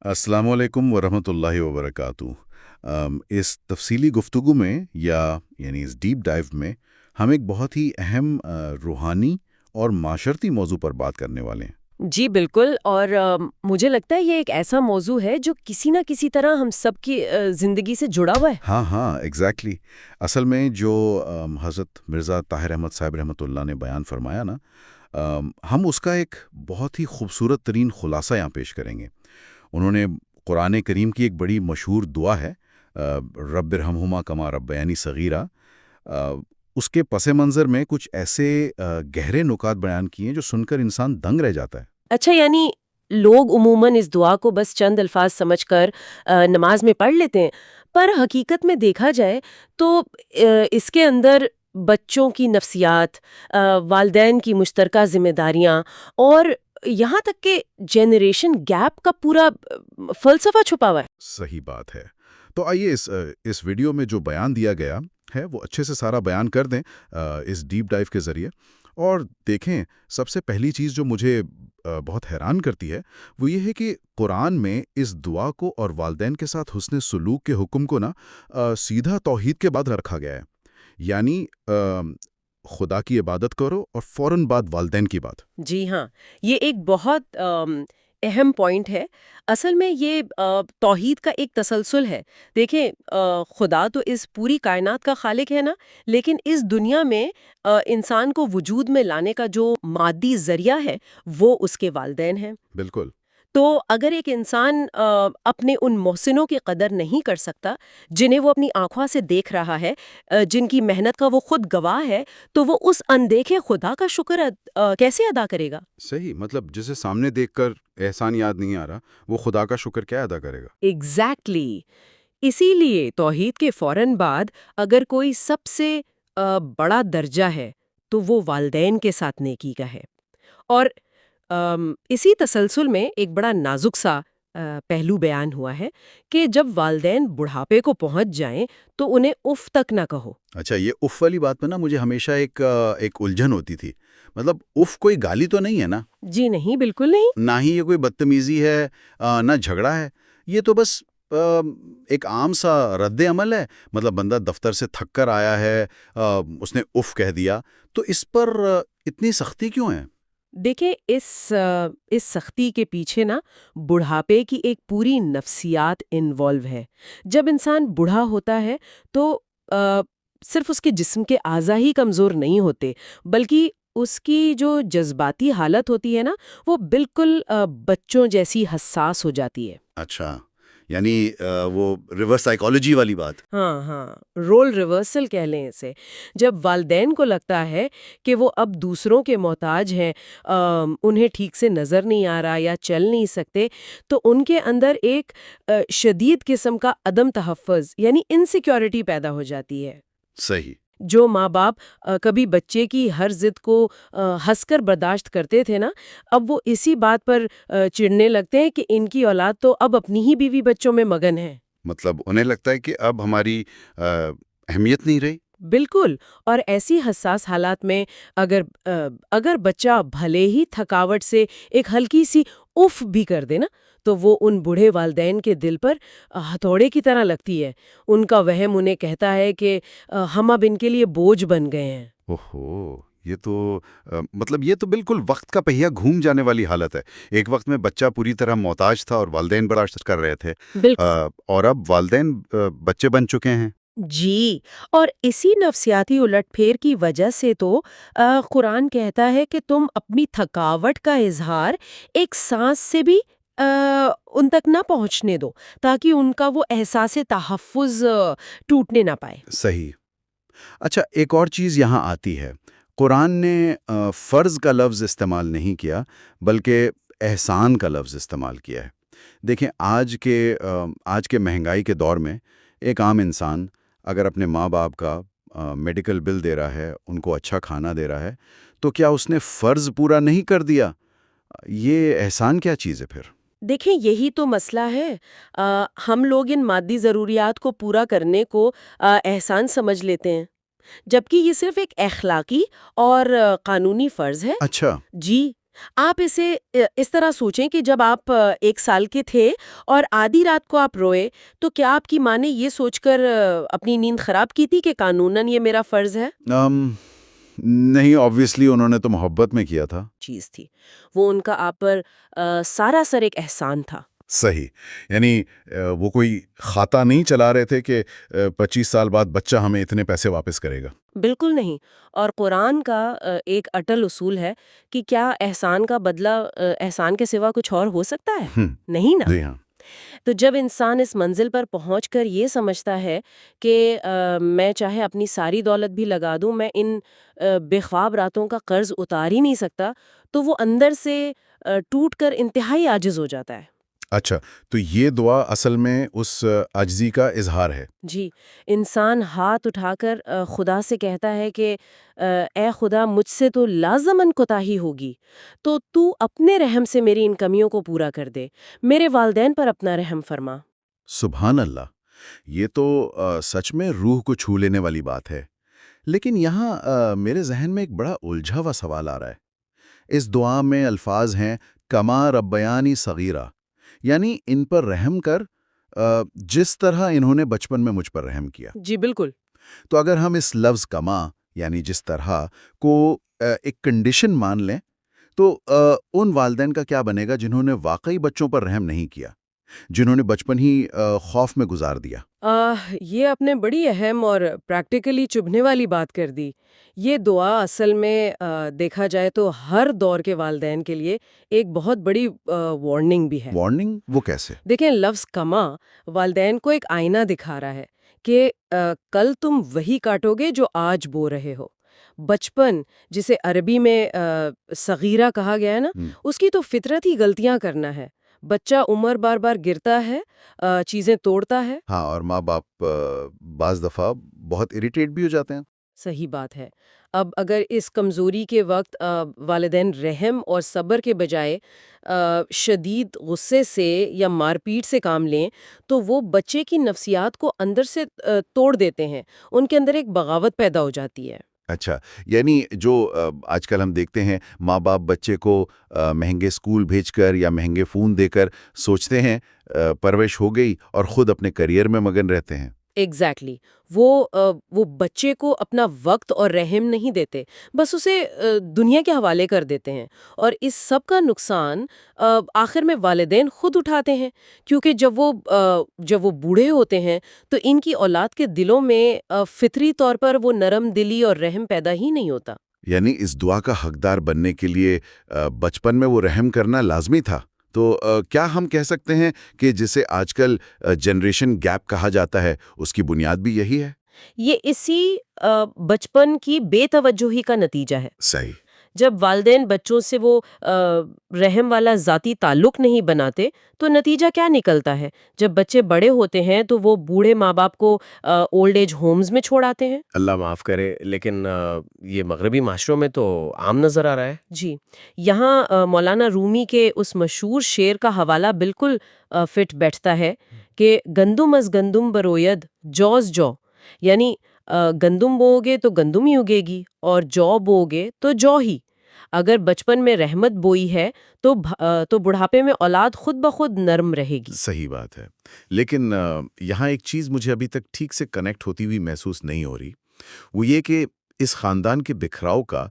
السلام علیکم ورحمۃ اللہ وبرکاتہ۔ اس تفصیلی گفتگو میں یعنی اس ڈیپ ڈائیو میں ہم ایک بہت ہی اہم روحانی اور معاشرتی موضوع پر بات کرنے والے ہیں۔ جی بالکل، اور مجھے لگتا ہے یہ ایک ایسا موضوع ہے جو کسی نہ کسی طرح ہم سب کی زندگی سے جڑا ہوا ہے۔ ہاں ہاں ایگزیکٹلی۔ اصل میں جو حضرت مرزا طاہر احمد صاحب رحمۃ اللہ نے بیان فرمایا نا، ہم اس کا ایک بہت ہی خوبصورت ترین خلاصہ یہاں پیش کریں گے۔ انہوں نے قرآن کریم کی ایک بڑی مشہور دعا ہے، رب ارحمہما کما ربیانی صغیرہ، اس کے پس منظر میں کچھ ایسے گہرے نکات بیان کیے ہیں جو سن کر انسان دنگ رہ جاتا ہے۔ اچھا، یعنی لوگ عموماً اس دعا کو بس چند الفاظ سمجھ کر نماز میں پڑھ لیتے ہیں، پر حقیقت میں دیکھا جائے تو اس کے اندر بچوں کی نفسیات، والدین کی مشترکہ ذمہ داریاں اور یہاں تک کہ جنریشن گیپ کا پورا فلسفہ چھپا ہوا ہے۔ صحیح بات ہے۔ تو آئیے اس ویڈیو میں جو بیان دیا گیا ہے وہ اچھے سے سارا بیان کر دیں اس ڈیپ ڈائیو کے ذریعے، اور دیکھیں سب سے پہلی چیز جو مجھے بہت حیران کرتی ہے وہ یہ ہے کہ قرآن میں اس دعا کو اور والدین کے ساتھ حسن سلوک کے حکم کو نا سیدھا توحید کے بعد رکھا گیا ہے۔ یعنی خدا کی عبادت کرو اور فوراً بعد والدین کی بات۔ جی ہاں، یہ ایک بہت اہم پوائنٹ ہے۔ اصل میں یہ توحید کا ایک تسلسل ہے۔ دیکھیں، خدا تو اس پوری کائنات کا خالق ہے نا، لیکن اس دنیا میں انسان کو وجود میں لانے کا جو مادی ذریعہ ہے وہ اس کے والدین ہیں۔ بالکل۔ تو اگر ایک انسان اپنے ان محسنوں کی قدر نہیں کر سکتا جنہیں وہ اپنی آنکھوں سے دیکھ رہا ہے، جن کی محنت کا وہ خود گواہ ہے، تو وہ اس اندیکھے خدا کا شکر کیسے ادا کرے گا؟ صحیح، مطلب جسے سامنے دیکھ کر احسان یاد نہیں آ رہا، وہ خدا کا شکر کیا ادا کرے گا؟ ایگزیکٹلی۔ اسی لیے توحید کے فوراً بعد اگر کوئی سب سے بڑا درجہ ہے تو وہ والدین کے ساتھ نیکی کا ہے۔ اور اسی تسلسل میں ایک بڑا نازک سا پہلو بیان ہوا ہے کہ جب والدین بڑھاپے کو پہنچ جائیں تو انہیں اف تک نہ کہو۔ اچھا، یہ اف والی بات پہ نا مجھے ہمیشہ ایک الجھن ہوتی تھی۔ مطلب اف کوئی گالی تو نہیں ہے نا؟ جی نہیں، بالکل نہیں۔ نہ ہی یہ کوئی بدتمیزی ہے، نہ جھگڑا ہے، یہ تو بس ایک عام سا رد عمل ہے۔ مطلب بندہ دفتر سے تھک کر آیا ہے، اس نے اف کہہ دیا، تو اس پر اتنی سختی کیوں ہے؟ دیکھیں، اس سختی کے پیچھے نا بڑھاپے کی ایک پوری نفسیات انوالو ہے۔ جب انسان بوڑھا ہوتا ہے تو صرف اس کے جسم کے اعضاء ہی کمزور نہیں ہوتے، بلکہ اس کی جو جذباتی حالت ہوتی ہے نا، وہ بالکل بچوں جیسی حساس ہو جاتی ہے۔ اچھا، یعنی وہ ریورس سائیکالوجی والی بات۔ ہاں ہاں، رول ریورسل کہہ لیں اسے۔ جب والدین کو لگتا ہے کہ وہ اب دوسروں کے محتاج ہیں، انہیں ٹھیک سے نظر نہیں آ رہا یا چل نہیں سکتے، تو ان کے اندر ایک شدید قسم کا عدم تحفظ یعنی انسیکیورٹی پیدا ہو جاتی ہے۔ صحیح۔ جو ماں باپ کبھی بچے کی ہر ضد کو ہنس کر برداشت کرتے تھے نا، اب وہ اسی بات پر چڑھنے لگتے ہیں کہ ان کی اولاد تو اب اپنی ہی بیوی بچوں میں مگن ہے۔ مطلب انہیں لگتا ہے کہ اب ہماری اہمیت نہیں رہی۔ بالکل، اور ایسی حساس حالات میں اگر بچہ بھلے ہی تھکاوٹ سے ایک ہلکی سی اف بھی کر دے نا، تو وہ ان بوڑھے والدین کے دل پر ہتھوڑے کی طرح لگتی ہے۔ ان کا وہم انہیں کہتا ہے کہ ہم اب ان کے لیے بوجھ بن گئے ہیں۔ اوہو، یہ تو مطلب یہ تو بالکل وقت کا پہیہ گھوم جانے والی حالت ہے۔ ایک وقت میں بچہ پوری طرح محتاج تھا اور والدین برداشت کر رہے تھے، بالکل۔ اور اب والدین بچے بن چکے ہیں۔ جی، اور اسی نفسیاتی الٹ پھیر کی وجہ سے تو قرآن کہتا ہے کہ تم اپنی تھکاوٹ کا اظہار ایک سانس سے بھی ان تک نہ پہنچنے دو، تاکہ ان کا وہ احساس تحفظ ٹوٹنے نہ پائے۔ صحیح۔ اچھا، ایک اور چیز یہاں آتی ہے۔ قرآن نے فرض کا لفظ استعمال نہیں کیا، بلکہ احسان کا لفظ استعمال کیا ہے۔ دیکھیں، آج کے مہنگائی کے دور میں ایک عام انسان اگر اپنے ماں باپ کا میڈیکل بل دے رہا ہے، ان کو اچھا کھانا دے رہا ہے، تو کیا اس نے فرض پورا نہیں کر دیا؟ یہ احسان کیا چیز ہے پھر؟ دیکھیں، یہی تو مسئلہ ہے۔ ہم لوگ ان مادی ضروریات کو پورا کرنے کو احسان سمجھ لیتے ہیں، جبکہ یہ صرف ایک اخلاقی اور قانونی فرض ہے۔ اچھا۔ جی، آپ اسے اس طرح سوچیں کہ جب آپ 1 سال کے تھے اور آدھی رات کو آپ روئے، تو کیا آپ کی ماں نے یہ سوچ کر اپنی نیند خراب کی تھی کہ قانوناً یہ میرا فرض ہے؟ ام، نہیں، آبویسلی انہوں نے تو محبت میں کیا تھا۔ چیز تھی وہ ان کا آپ پر سراسر ایک احسان تھا۔ صحیح، یعنی وہ کوئی کھاتا نہیں چلا رہے تھے کہ 25 سال بعد بچہ ہمیں اتنے پیسے واپس کرے گا۔ بالکل نہیں۔ اور قرآن کا ایک اٹل اصول ہے کہ کیا احسان کا بدلہ احسان کے سوا کچھ اور ہو سکتا ہے؟ ہم، نہیں نا۔ جی ہاں، تو جب انسان اس منزل پر پہنچ کر یہ سمجھتا ہے کہ میں چاہے اپنی ساری دولت بھی لگا دوں، میں ان بے خواب راتوں کا قرض اتار ہی نہیں سکتا، تو وہ اندر سے ٹوٹ کر انتہائی عاجز ہو جاتا ہے۔ اچھا، تو یہ دعا اصل میں اس عاجزی کا اظہار ہے۔ جی، انسان ہاتھ اٹھا کر خدا سے کہتا ہے کہ اے خدا، مجھ سے تو لازماً کوتاہی ہوگی، تو اپنے رحم سے میری ان کمیوں کو پورا کر دے، میرے والدین پر اپنا رحم فرما۔ سبحان اللہ! یہ تو سچ میں روح کو چھو لینے والی بات ہے۔ لیکن یہاں میرے ذہن میں ایک بڑا الجھا ہوا سوال آ رہا ہے۔ اس دعا میں الفاظ ہیں کما ربیانی صغیرہ، یعنی ان پر رحم کر جس طرح انہوں نے بچپن میں مجھ پر رحم کیا۔ جی بالکل۔ تو اگر ہم اس لفظ کما یعنی جس طرح کو ایک کنڈیشن مان لیں تو ان والدین کا کیا بنے گا جنہوں نے واقعی بچوں پر رحم نہیں کیا، جنہوں نے بچپن ہی خوف میں گزار دیا؟ یہ آپ نے بڑی اہم اور پریکٹیکلی چبھنے والی بات کر دی۔ یہ دعا اصل میں دیکھا جائے تو ہر دور کے والدین کے لیے ایک بہت بڑی وارننگ بھی ہے۔ وارننگ وہ کیسے؟ دیکھیں، لفظ کما والدین کو ایک آئینہ دکھا رہا ہے کہ کل تم وہی کاٹو گے جو آج بو رہے ہو۔ بچپن، جسے عربی میں صغیرہ کہا گیا ہے نا، ہم، اس کی تو فطرت ہی غلطیاں کرنا ہے۔ بچہ عمر بار بار گرتا ہے، چیزیں توڑتا ہے۔ ہاں، اور ماں باپ بعض دفعہ بہت اریٹیٹ بھی ہو جاتے ہیں۔ صحیح بات ہے۔ اب اگر اس کمزوری کے وقت والدین رحم اور صبر کے بجائے شدید غصے سے یا مار پیٹ سے کام لیں، تو وہ بچے کی نفسیات کو اندر سے توڑ دیتے ہیں، ان کے اندر ایک بغاوت پیدا ہو جاتی ہے۔ اچھا، یعنی جو آج کل ہم دیکھتے ہیں ماں باپ بچے کو مہنگے اسکول بھیج کر یا مہنگے فون دے کر سوچتے ہیں پرورش ہو گئی اور خود اپنے کریئر میں مگن رہتے ہیں۔ ایگزیکٹلی وہ بچے کو اپنا وقت اور رحم نہیں دیتے، بس اسے دنیا کے حوالے کر دیتے ہیں، اور اس سب کا نقصان آخر میں والدین خود اٹھاتے ہیں، کیونکہ جب وہ بوڑھے ہوتے ہیں تو ان کی اولاد کے دلوں میں فطری طور پر وہ نرم دلی اور رحم پیدا ہی نہیں ہوتا۔ یعنی اس دعا کا حقدار بننے کے لیے بچپن میں وہ رحم کرنا لازمی تھا۔ تو کیا ہم کہہ سکتے ہیں کہ جسے آج کل جنریشن گیپ کہا جاتا ہے، اس کی بنیاد بھی یہی ہے؟ یہ اسی بچپن کی بے توجہی کا نتیجہ ہے۔ صحیح۔ جب والدین بچوں سے وہ رحم والا ذاتی تعلق نہیں بناتے تو نتیجہ کیا نکلتا ہے؟ جب بچے بڑے ہوتے ہیں تو وہ بوڑھے ماں باپ کو اولڈ ایج ہومز میں چھوڑ آتے ہیں۔ اللہ معاف کرے، لیکن یہ مغربی معاشروں میں تو عام نظر آ رہا ہے۔ جی، یہاں مولانا رومی کے اس مشہور شعر کا حوالہ بالکل فٹ بیٹھتا ہے کہ گندم از گندم بروید جوز جو، یعنی گندم بو گے تو گندم ہی اگے گی، اور جو بو گے تو جو ہی۔ اگر بچپن میں رحمت بوئی ہے تو بڑھاپے میں اولاد خود بخود نرم رہے گی۔ صحیح بات ہے، لیکن یہاں ایک چیز مجھے ابھی تک ٹھیک سے کنیکٹ ہوتی ہوئی محسوس نہیں ہو رہی، وہ یہ کہ اس خاندان کے بکھراؤ کا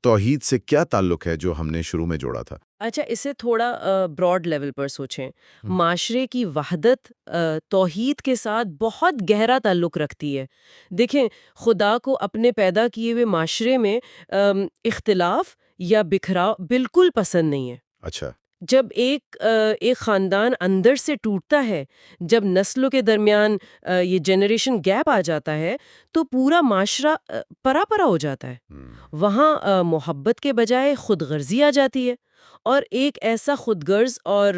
توحید سے کیا تعلق ہے جو ہم نے شروع میں جوڑا تھا؟ اچھا، اسے تھوڑا براڈ لیول پر سوچیں۔ معاشرے کی وحدت توحید کے ساتھ بہت گہرا تعلق رکھتی ہے۔ دیکھیں، خدا کو اپنے پیدا کیے ہوئے معاشرے میں اختلاف یا بکھراؤ بالکل پسند نہیں ہے۔ اچھا، جب ایک خاندان اندر سے ٹوٹتا ہے، جب نسلوں کے درمیان یہ جنریشن گیپ آ جاتا ہے، تو پورا معاشرہ پرا پرا ہو جاتا ہے۔ وہاں محبت کے بجائے خود غرضی آ جاتی ہے، اور ایک ایسا خود غرض اور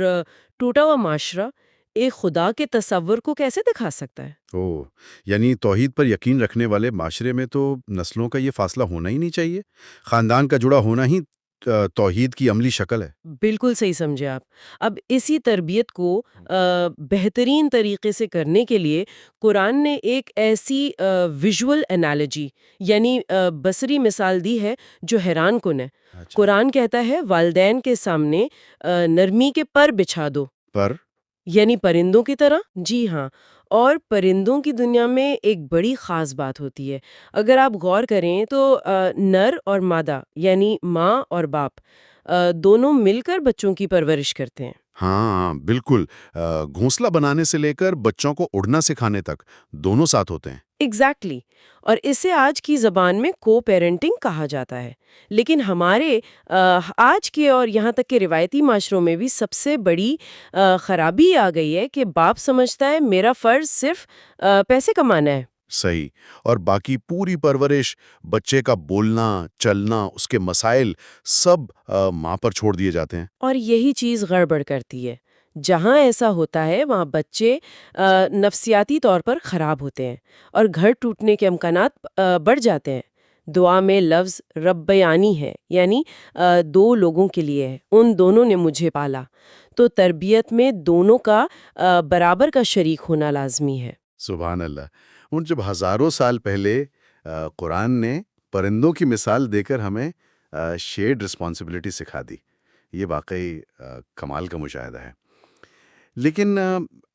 ٹوٹا ہوا معاشرہ ایک خدا کے تصور کو کیسے دکھا سکتا ہے؟ یعنی توحید پر یقین رکھنے والے معاشرے میں تو نسلوں کا یہ فاصلہ ہونا ہی نہیں چاہیے، خاندان کا جڑا ہونا ہی توحید کی عملی شکل ہے۔ بالکل صحیح سمجھے آپ۔ اب اسی تربیت کو بہترین طریقے سے کرنے کے لیے قرآن نے ایک ایسی ویژول انالوجی یعنی بصری مثال دی ہے جو حیران کن ہے۔ اچھا، قرآن کہتا ہے والدین کے سامنے نرمی کے پر بچھا دو، پر یعنی پرندوں کی طرح۔ جی ہاں، اور پرندوں کی دنیا میں ایک بڑی خاص بات ہوتی ہے۔ اگر آپ غور کریں تو نر اور مادہ یعنی ماں اور باپ دونوں مل کر بچوں کی پرورش کرتے ہیں۔ ہاں بالکل، گھونسلہ بنانے سے لے کر بچوں کو اڑنا سکھانے تک دونوں ساتھ ہوتے ہیں۔ ایگزیکٹلی، اور اسے آج کی زبان میں کو پیرنٹنگ کہا جاتا ہے۔ لیکن ہمارے آج کے اور یہاں تک کہ روایتی معاشروں میں بھی سب سے بڑی خرابی آ گئی ہے کہ باپ سمجھتا ہے میرا فرض صرف پیسے کمانا ہے۔ صحیح، اور باقی پوری پرورش، بچے کا بولنا چلنا، اس کے مسائل سب ماں پر چھوڑ دیے جاتے ہیں۔ اور یہی چیز گڑبڑ کرتی ہے۔ جہاں ایسا ہوتا ہے وہاں بچے نفسیاتی طور پر خراب ہوتے ہیں اور گھر ٹوٹنے کے امکانات بڑھ جاتے ہیں۔ دعا میں لفظ ربیانی ہے، یعنی دو لوگوں کے لیے ہے، ان دونوں نے مجھے پالا۔ تو تربیت میں دونوں کا برابر کا شریک ہونا لازمی ہے۔ سبحان اللہ۔ ان جب ہزاروں سال پہلے قرآن نے پرندوں کی مثال دے کر ہمیں شیئرڈ رسپانسبلٹی سکھا دی، یہ واقعی کمال کا مشاہدہ ہے۔ لیکن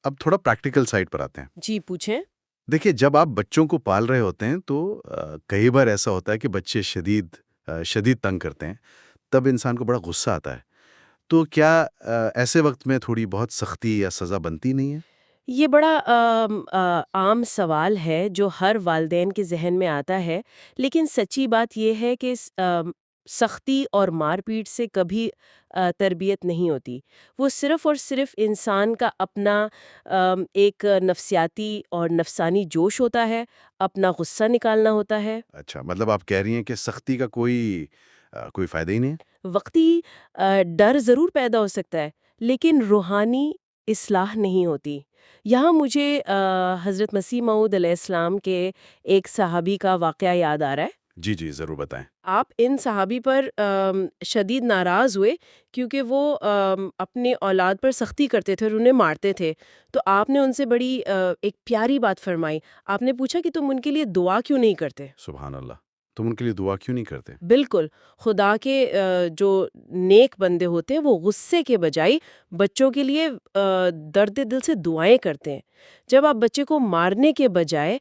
اب تھوڑا پریکٹیکل سائڈ پر آتے ہیں۔ جی پوچھیں۔ دیکھیے، جب آپ بچوں کو پال رہے ہوتے ہیں تو کئی بار ایسا ہوتا ہے کہ بچے شدید تنگ کرتے ہیں، تب انسان کو بڑا غصہ آتا ہے۔ تو کیا ایسے وقت میں تھوڑی بہت سختی یا سزا بنتی نہیں ہے؟ یہ بڑا عام سوال ہے جو ہر والدین کے ذہن میں آتا ہے، لیکن سچی بات یہ ہے کہ سختی اور مار پیٹ سے کبھی تربیت نہیں ہوتی۔ وہ صرف اور صرف انسان کا اپنا ایک نفسیاتی اور نفسانی جوش ہوتا ہے، اپنا غصہ نکالنا ہوتا ہے۔ اچھا، مطلب آپ کہہ رہی ہیں کہ سختی کا کوئی فائدہ ہی نہیں ہے؟ وقتی ڈر ضرور پیدا ہو سکتا ہے، لیکن روحانی اصلاح نہیں ہوتی۔ یہاں مجھے حضرت مسیح موعود علیہ السلام کے ایک صحابی کا واقعہ یاد آ رہا ہے۔ جی جی، ضرور بتائیں۔ آپ ان صحابی پر شدید ناراض ہوئے کیونکہ وہ اپنے اولاد پر سختی کرتے تھے اور انہیں مارتے تھے۔ تو آپ نے ان سے بڑی ایک پیاری بات فرمائی۔ آپ نے پوچھا کہ تم ان کے لیے دعا کیوں نہیں کرتے؟ سبحان اللہ، تم ان کے لیے دعا کیوں نہیں کرتے؟ بالکل، خدا کے جو نیک بندے ہوتے ہیں وہ غصے کے بجائے بچوں کے لیے درد دل سے دعائیں کرتے ہیں۔ جب آپ بچے کو مارنے کے بجائے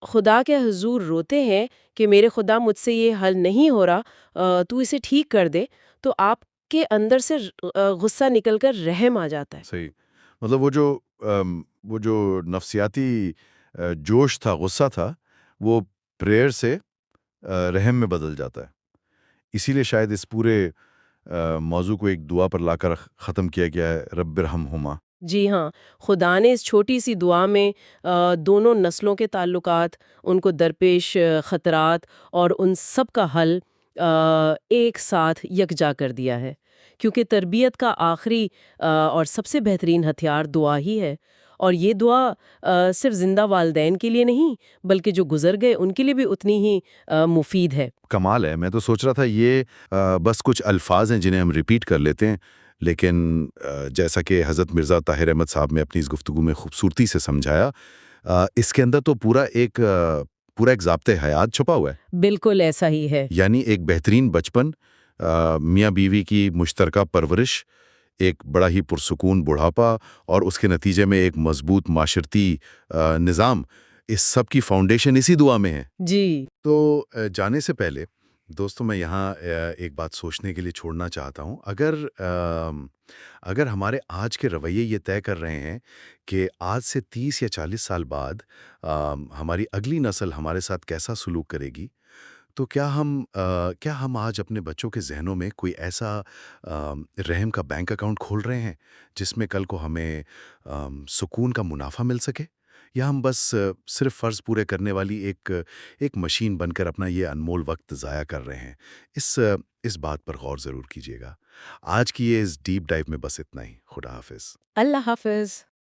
خدا کے حضور روتے ہیں کہ میرے خدا مجھ سے یہ حل نہیں ہو رہا، تو اسے ٹھیک کر دے، تو آپ کے اندر سے غصہ نکل کر رحم آ جاتا ہے۔ صحیح، مطلب وہ جو نفسیاتی جوش تھا، غصہ تھا، وہ پریئر سے رحم میں بدل جاتا ہے۔ اسی لیے شاید اس پورے موضوع کو ایک دعا پر لا کر ختم کیا گیا ہے، رب ارحمہما۔ جی ہاں، خدا نے اس چھوٹی سی دعا میں دونوں نسلوں کے تعلقات، ان کو درپیش خطرات اور ان سب کا حل ایک ساتھ یکجا کر دیا ہے، کیونکہ تربیت کا آخری اور سب سے بہترین ہتھیار دعا ہی ہے۔ اور یہ دعا صرف زندہ والدین کے لیے نہیں بلکہ جو گزر گئے ان کے لیے بھی اتنی ہی مفید ہے۔ کمال ہے، میں تو سوچ رہا تھا یہ بس کچھ الفاظ ہیں جنہیں ہم ریپیٹ کر لیتے ہیں، لیکن جیسا کہ حضرت مرزا طاہر احمد صاحب نے اپنی اس گفتگو میں خوبصورتی سے سمجھایا، اس کے اندر تو پورا ایک ضابطۂ حیات چھپا ہوا ہے۔ بالکل ایسا ہی ہے۔ یعنی ایک بہترین بچپن، میاں بیوی کی مشترکہ پرورش، ایک بڑا ہی پرسکون بڑھاپا، اور اس کے نتیجے میں ایک مضبوط معاشرتی نظام، اس سب کی فاؤنڈیشن اسی دعا میں ہے۔ جی تو جانے سے پہلے دوستوں، میں یہاں ایک بات سوچنے کے لیے چھوڑنا چاہتا ہوں۔ اگر ہمارے آج کے رویے یہ طے کر رہے ہیں کہ آج سے 30 یا 40 سال بعد ہماری اگلی نسل ہمارے ساتھ کیسا سلوک کرے گی، تو کیا ہم آج اپنے بچوں کے ذہنوں میں کوئی ایسا رحم کا بینک اکاؤنٹ کھول رہے ہیں جس میں کل کو ہمیں سکون کا منافع مل سکے، یا ہم بس صرف فرض پورے کرنے والی ایک مشین بن کر اپنا یہ انمول وقت ضائع کر رہے ہیں؟ اس بات پر غور ضرور کیجیے گا۔ آج کی یہ اس ڈیپ ڈائیو میں بس اتنا ہی۔ خدا حافظ۔ اللہ حافظ۔